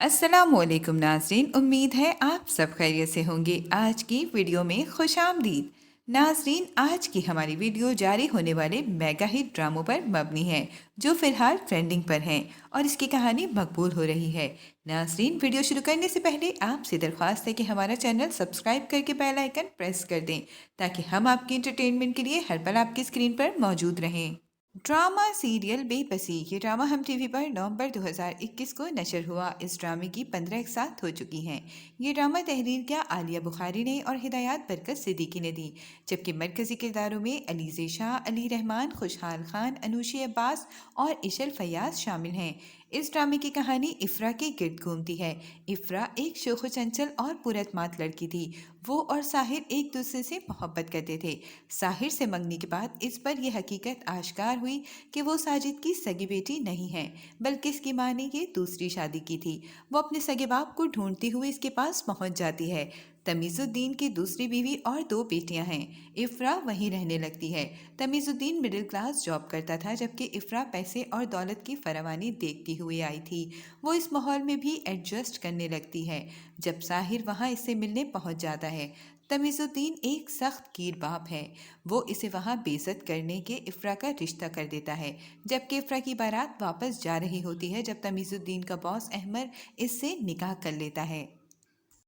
अस्सलाम वालेकुम नाज़रीन, उम्मीद है आप सब खैरियत से होंगे। आज की वीडियो में खुश आमदीद। नाज़रीन, आज की हमारी वीडियो जारी होने वाले मेगा हिट ड्रामों पर मबनी है जो फ़िलहाल ट्रेंडिंग पर हैं और इसकी कहानी मकबूल हो रही है। नाज़रीन, वीडियो शुरू करने से पहले आपसे दरख्वास्त है कि हमारा चैनल सब्सक्राइब करके बेल आइकन प्रेस कर दें ताकि हम आपकी इंटरटेनमेंट के लिए हर पल आपकी स्क्रीन पर मौजूद रहें। ड्रामा सीरियल बेबसी। ये ड्रामा हम टीवी पर नवंबर 2021 को नशर हुआ। इस ड्रामे की 15 एक साथ हो चुकी हैं। ये ड्रामा तहरीर क्या आलिया बुखारी ने और हिदायत बरकत सिद्दीकी ने दी, जबकि मरकजी किरदारों में अलीज़े शाह, अली रहमान, खुशहाल खान, अनूशी अब्बास और इशल फयाज शामिल हैं। इस ड्रामे की कहानी इफ्रा के गिर्द घूमती है। इफ्रा एक शोख चंचल और पुरतमात लड़की थी। वो और साहिर एक दूसरे से मोहब्बत करते थे। साहिर से मंगनी के बाद इस पर यह हकीकत आश्कार हुई कि वो साजिद की सगी बेटी नहीं है, बल्कि इसकी माँ ने ये दूसरी शादी की थी। वो अपने सगे बाप को ढूंढती हुई इसके पास पहुंच जाती है। तमीज़ुद्दीन की दूसरी बीवी और दो बेटियां हैं। इफ्रा वहीं रहने लगती है। तमीज़ुद्दीन मिडिल क्लास जॉब करता था, जबकि इफ्रा पैसे और दौलत की फरावानी देखती हुई आई थी। वो इस माहौल में भी एडजस्ट करने लगती है। जब साहिर वहाँ इससे मिलने पहुँच जाता है, तमीज़ुद्दीन एक सख्त कीर बाप है। वो इसे वहाँ बेइज्जत करने के इफ्रा का रिश्ता कर देता है। जबकि इफ्रा की बारात वापस जा रही होती है जब तमीज़ुद्दीन का बॉस अहमद इससे निकाह कर लेता है।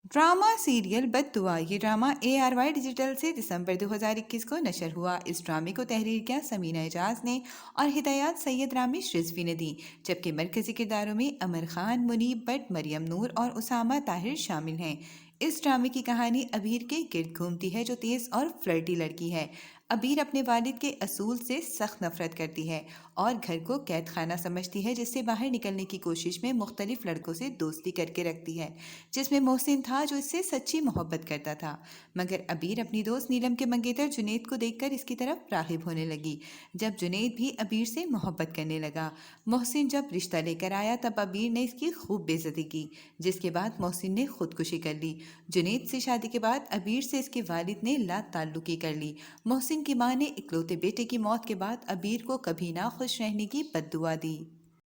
Drama serial Baddua. ये ड्रामा ARY डिजिटल से दिसंबर 2021 को नशर हुआ। इस ड्रामे को तहरीर किया समीना एजाज ने और हिदायत सैयद रामिश रिजवी ने दी, जबकि मरकजी किरदारों में अमर खान, मुनीब भट्ट, मरियम नूर और उसामा ताहिर शामिल हैं। इस ड्रामे की कहानी अबीर के गिर्द घूमती है, जो तेज़ और फ्लर्टी लड़की है। अबीर अपने वालिद के असूल से सख्त नफरत करती है और घर को कैद खाना समझती है, जिससे बाहर निकलने की कोशिश में मुख्तलिफ लड़कों से दोस्ती करके रखती है, जिसमें मोहसिन था जो इससे सच्ची मोहब्बत करता था। मगर अबीर अपनी दोस्त नीलम के मंगेतर जुनेद को देखकर इसकी तरफ राग़िब होने लगी। जब जुनेद भी अबीर से मोहब्बत करने लगा, मोहसिन जब रिश्ता लेकर आया तब अबीर ने इसकी खूब बेइज्जती की, जिसके बाद मोहसिन ने खुदकुशी कर ली। जुनेद से शादी के बाद अबीर से इसके वालिद ने ला ताल्लुकी कर ली। मोहसिन की मां ने इकलौते बेटे की मौत के बाद अबीर को कभी ना खुश रहने की बद्दुआ दी।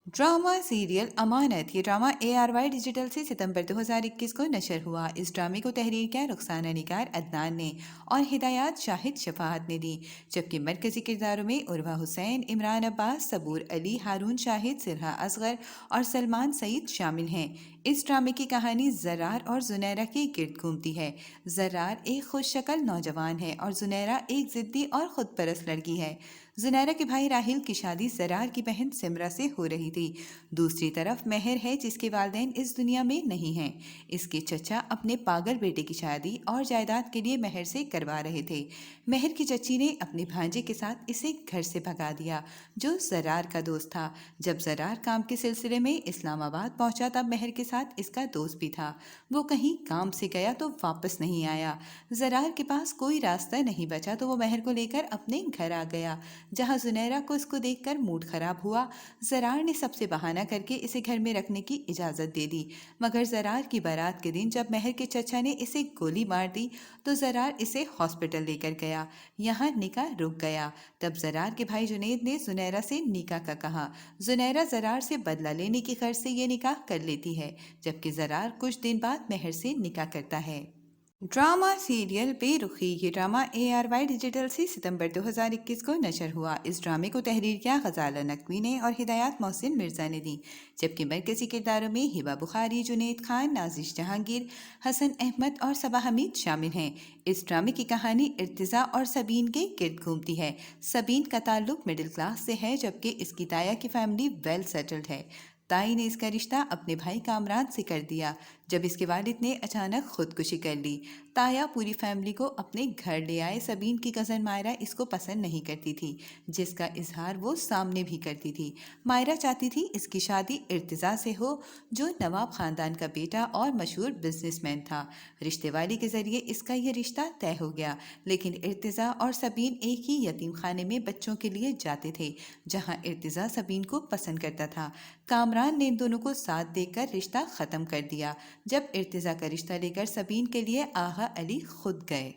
ड्रामा सीरियल अमानत। ये ड्रामा ARY डिजिटल से सितंबर 2021 को नशर हुआ। इस ड्रामे को तहरीर किया रुखसाना निगार अदनान ने और हिदायत शाहिद शफाअत ने दी, जबकि मरकजी किरदारों में उर्वा हुसैन, इमरान अब्बास, सबूर अली, हारून शाहिद, सिरहा असगर और सलमान सईद शामिल हैं। इस ड्रामे की कहानी जरार और जुनैरा के गिर्द घूमती है। जरार एक खुश शक्ल नौजवान है और जुनैरा एक जिद्दी और खुदपरस्त लड़की है। जुनैरा के भाई राहिल की शादी जरार की बहन सिमरा से हो रही थी। दूसरी तरफ मेहर है, जिसके वालिदैन इस दुनिया में नहीं हैं। इसके चचा अपने पागल बेटे की शादी और जायदाद के लिए मेहर से करवा रहे थे। मेहर की चची ने अपने भांजे के साथ इसे घर से भगा दिया, जो जरार का दोस्त था। जब जरार काम के सिलसिले में इस्लामाबाद पहुंचा तब मेहर के साथ इसका दोस्त भी था। वो कहीं काम से गया तो वापस नहीं आया। जरार के पास कोई रास्ता नहीं बचा तो वो मेहर को लेकर अपने घर आ गया, जहां जुनैरा को इसको देखकर मूड खराब हुआ। जरार ने सबसे बहाना करके इसे घर में रखने की इजाज़त दे दी। मगर जरार की बारात के दिन जब मेहर के चचा ने इसे गोली मार दी तो जरार इसे हॉस्पिटल लेकर गया। यहाँ निकाह रुक गया। तब जरार के भाई जुनेद ने जुनैरा से निकाह का कहा। जुनैरा जरार से बदला लेने की गर्ज से ये निकाह कर लेती है, जबकि जरार कुछ दिन बाद मेहर से निकाह करता है। ड्रामा सीरियल बेरुखी। ये ड्रामा ARY डिजिटल से सितंबर 2021 को नशर हुआ। इस ड्रामे को तहरीर किया गजाला नकवी ने और हिदायत मोहसिन मिर्ज़ा ने दी, जबकि मरकजी किरदारों में हिबा बुखारी, जुनेद खान, नाजिश जहांगीर, हसन अहमद और सबा हमीद शामिल हैं। इस ड्रामे की कहानी इर्तिज़ा और सबीन के गिर्द घूमती है। सबीन का ताल्लुक मिडिल क्लास से है, जबकि इसकी ताया की फैमिली वेल सेटल्ड है। ताई ने इसका रिश्ता अपने भाई कामरान से कर दिया जब इसके वालिद ने अचानक खुदकुशी कर ली। ताया पूरी फैमिली को अपने घर ले आए। सबीन की कज़न मायरा इसको पसंद नहीं करती थी, जिसका इजहार वो सामने भी करती थी। मायरा चाहती थी इसकी शादी इर्तिज़ा से हो, जो नवाब ख़ानदान का बेटा और मशहूर बिजनेसमैन था। रिश्ते वाली के ज़रिए इसका ये रिश्ता तय हो गया, लेकिन इर्तिज़ा और सबीन एक ही यतीम खाने में बच्चों के लिए जाते थे, जहाँ इर्तिज़ा सबीन को पसंद करता था। कामरान ने इन दोनों को साथ देकर रिश्ता ख़त्म कर दिया। जब इर्तिज़ा का रिश्ता लेकर सबीन के लिए आगा अली खुद गए।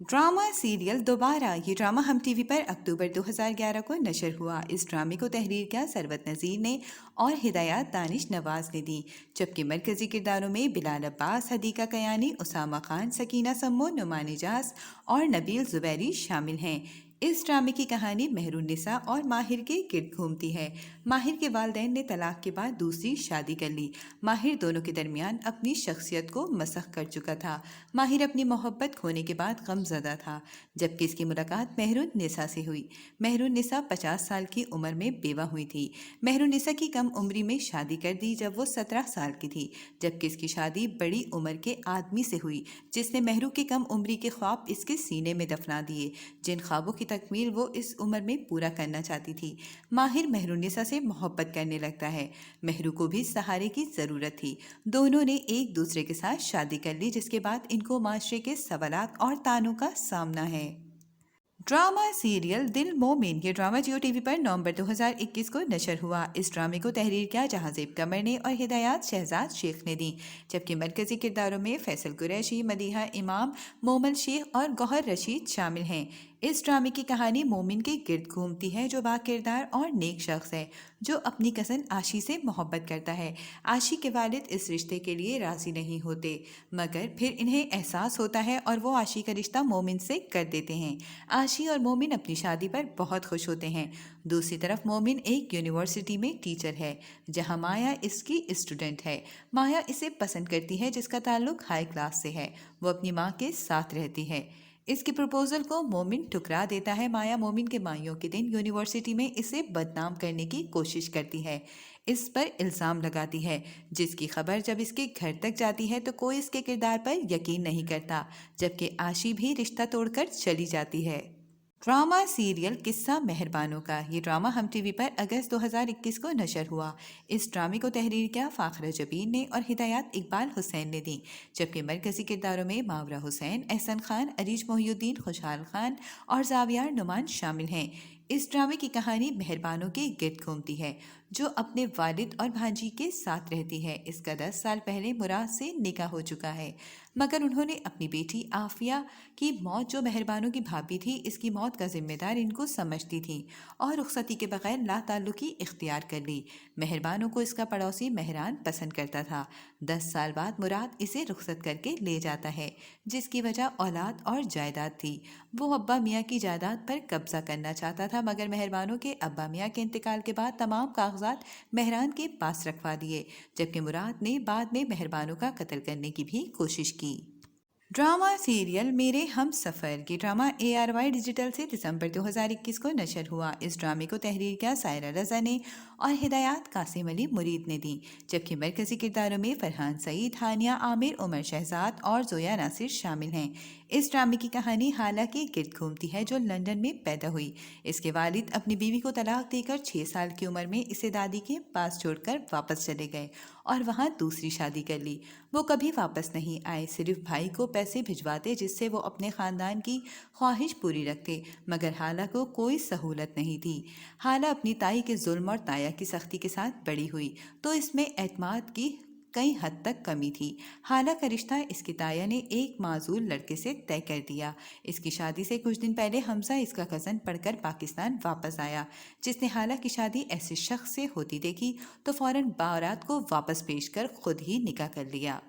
ड्रामा सीरियल दोबारा। ये ड्रामा हम टीवी पर अक्टूबर 2011 को नशर हुआ। इस ड्रामे को तहरीर किया सरवत नज़ीर ने और हिदायत दानिश नवाज ने दी, जबकि मरकजी किरदारों में बिलाल अब्बास, हदीका कयानी, उसामा खान, सकीना सम्मो, नुमान इजाज और नबील जुबैरी शामिल हैं। इस ड्रामे की कहानी मेहरुन्निसा और माहिर के गिर्द घूमती है। माहिर के वालिदैन ने तलाक के बाद दूसरी शादी कर ली। माहिर दोनों के दरमियान अपनी शख्सियत को मसख कर चुका था। माहिर अपनी मोहब्बत खोने के बाद गमज़दा था, जबकि इसकी मुलाकात मेहरुन्निसा से हुई। मेहरुन्निसा 50 साल की उम्र में बेवा हुई थी। मेहरुन्निसा की कम उम्री में शादी कर दी जब वो 17 साल की थी, जबकि इसकी शादी बड़ी उम्र के आदमी से हुई जिसने मेहरू की कम उम्री के ख्वाब इसके सीने में दफना दिए, जिन ख्वाबों की तकमील वो इस उम्र में पूरा करना चाहती थी। माहिर मेहरुन्निसा से मोहब्बत करने लगता है। मेहरू को भी सहारे की ज़रूरत थी। दोनों ने एक दूसरे के साथ शादी कर ली, जिसके बाद इनको माशरे के सवालात और तानों का सामना है। ड्रामा सीरियल दिल मोमिन। ये ड्रामा जियो टीवी पर नवंबर 2021 को नशर हुआ। इस ड्रामे को तहरीर किया जहांजेब कमर ने और हिदायत शहजाद शेख ने दी, जबकि मरकजी किरदारों में फैसल कुरैशी, मदीहा इमाम, मोमल शेख और गौहर रशीद शामिल हैं। इस ड्रामे की कहानी मोमिन के गिर्द घूमती है, जो बाकिरदार और नेक शख्स है, जो अपनी कज़न आशी से मोहब्बत करता है। आशी के वालिद इस रिश्ते के लिए राज़ी नहीं होते, मगर फिर इन्हें एहसास होता है और वो आशी का रिश्ता मोमिन से कर देते हैं। आशी और मोमिन अपनी शादी पर बहुत खुश होते हैं। दूसरी तरफ मोमिन एक यूनिवर्सिटी में टीचर है, जहां माया इसकी स्टूडेंट है। माया इसे पसंद करती है, जिसका ताल्लुक हाई क्लास से है। वो अपनी माँ के साथ रहती है। इसके प्रपोजल को मोमिन ठुकरा देता है। माया मोमिन के माइयों के दिन यूनिवर्सिटी में इसे बदनाम करने की कोशिश करती है, इस पर इल्ज़ाम लगाती है, जिसकी खबर जब इसके घर तक जाती है तो कोई इसके किरदार पर यकीन नहीं करता, जबकि आशी भी रिश्ता तोड़कर चली जाती है। ड्रामा सीरियल किस्सा मेहरबानों का। ये ड्रामा हम टीवी पर अगस्त 2021 को नशर हुआ। इस ड्रामे को तहरीर किया फ़ाखरा जबीन ने और हिदायत इकबाल हुसैन ने दी, जबकि मरकजी किरदारों में मावरा हुसैन, एहसन खान, अरीज मोहिउद्दीन, खुशहाल खान और जावियार नुमान शामिल हैं। इस ड्रामे की कहानी मेहरबानों के गिर्द घूमती है, जो अपने वालिद और भांजी के साथ रहती है। इसका 10 साल पहले मुराद से निकाह हो चुका है, मगर उन्होंने अपनी बेटी आफिया की मौत, जो मेहरबानों की भाभी थी, इसकी मौत का जिम्मेदार इनको समझती थी और रुखसती के बगैर लाताल्लुकी इख्तियार कर ली। मेहरबानों को इसका पड़ोसी मेहरान पसंद करता था। 10 साल बाद मुराद इसे रुखसत करके ले जाता है, जिसकी वजह औलाद और जायदाद थी। वो अब्बा मियाँ की जायदाद पर कब्जा करना चाहता था, मगर मेहरबानों के अब्बा मियाँ के इंतकाल के बाद तमाम कागजात मेहरान के पास रखवा दिए, जबकि मुराद ने बाद में मेहरबानों का कत्ल करने की भी कोशिश की। ड्रामा सीरियल मेरे हम सफ़र। ये ड्रामा ARY डिजिटल से दिसंबर 2021 को नशर हुआ। इस ड्रामे को तहरीर किया सायरा रज़ा ने और हिदायत कासिम अली मुरीद ने दी, जबकि मरकजी किरदारों में फरहान सईद, हानिया आमिर, उमर शहजाद और जोया नासिर शामिल हैं। इस ड्रामे की कहानी हाला के गिर्द घूमती है, जो लंदन में पैदा हुई। इसके वालिद अपनी बीवी को तलाक देकर 6 साल की उम्र में इसे दादी के पास छोड़कर वापस चले गए और वहाँ दूसरी शादी कर ली। वो कभी वापस नहीं आए, सिर्फ भाई को पैसे भिजवाते जिससे वो अपने ख़ानदान की ख्वाहिश पूरी रखते, मगर हाला को कोई सहूलत नहीं थी। हाला अपनी ताई के जुल्म और ताया की सख्ती के साथ बड़ी हुई, तो इसमें एतमाद की कई हद तक कमी थी। हाला का रिश्ता इसकी ताया ने एक माजूल लड़के से तय कर दिया। इसकी शादी से कुछ दिन पहले हमजा इसका कज़न पढ़कर पाकिस्तान वापस आया, जिसने हाला की शादी ऐसे शख्स से होती देखी तो फ़ौरन बारात को वापस पेश कर खुद ही निकाह कर लिया।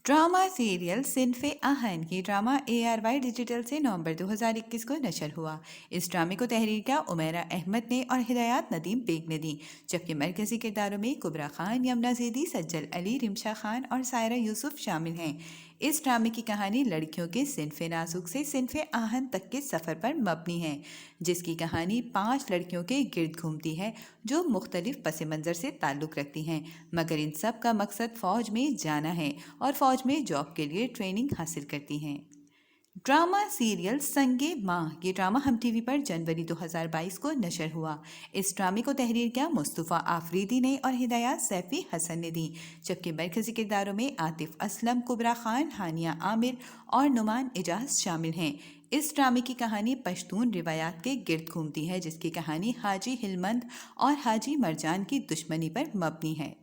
ड्रामा सीरियल सिनफ़े आहन। ये ड्रामा ARY डिजिटल से नवंबर 2021 को नशर हुआ। इस ड्रामे को तहरीर किया उमैरा अहमद ने और हिदायत नदीम बेग ने दी, जबकि मरकजी किरदारों में कुबरा खान, यमुना ज़ैदी, सज्जल अली, रिमशा खान और सायरा यूसुफ शामिल हैं। इस ड्रामे की कहानी लड़कियों के सिनफ़े नाजुक से सिनफ़े आहन तक के सफ़र पर मबनी है, जिसकी कहानी 5 लड़कियों के गिर्द घूमती है, जो मुख्तलिफ पस मंज़र से ताल्लुक़ रखती हैं, मगर इन सब का मकसद फ़ौज में जाना है और फ़ौज में जॉब के लिए ट्रेनिंग हासिल करती हैं। ड्रामा सीरियल संगे माह। ये ड्रामा हम टीवी पर जनवरी 2022 को नशर हुआ। इस ड्रामे को तहरीर किया मुस्तफ़ा आफरीदी ने और हिदायत सैफ़ी हसन ने दी, जबकि मरकज़ी किरदारों में आतिफ असलम, कुबरा खान, हानिया आमिर और नुमान इजाज़ शामिल हैं। इस ड्रामे की कहानी पश्तून रिवायात के गिर्द घूमती है, जिसकी कहानी हाजी हिलमंद और हाजी मरजान की दुश्मनी पर मबनी है।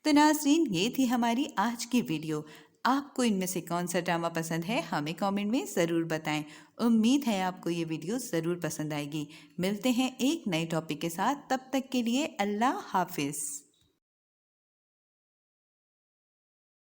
तो नाज़रीन, ये थी हमारी आज की वीडियो। آپ کو ان میں سے کون سا ڈرامہ پسند ہے ہمیں کامنٹ میں ضرور بتائیں۔ امید ہے آپ کو یہ ویڈیو ضرور پسند آئے گی۔ ملتے ہیں ایک نئے ٹاپک کے ساتھ، تب تک کے لیے اللہ حافظ۔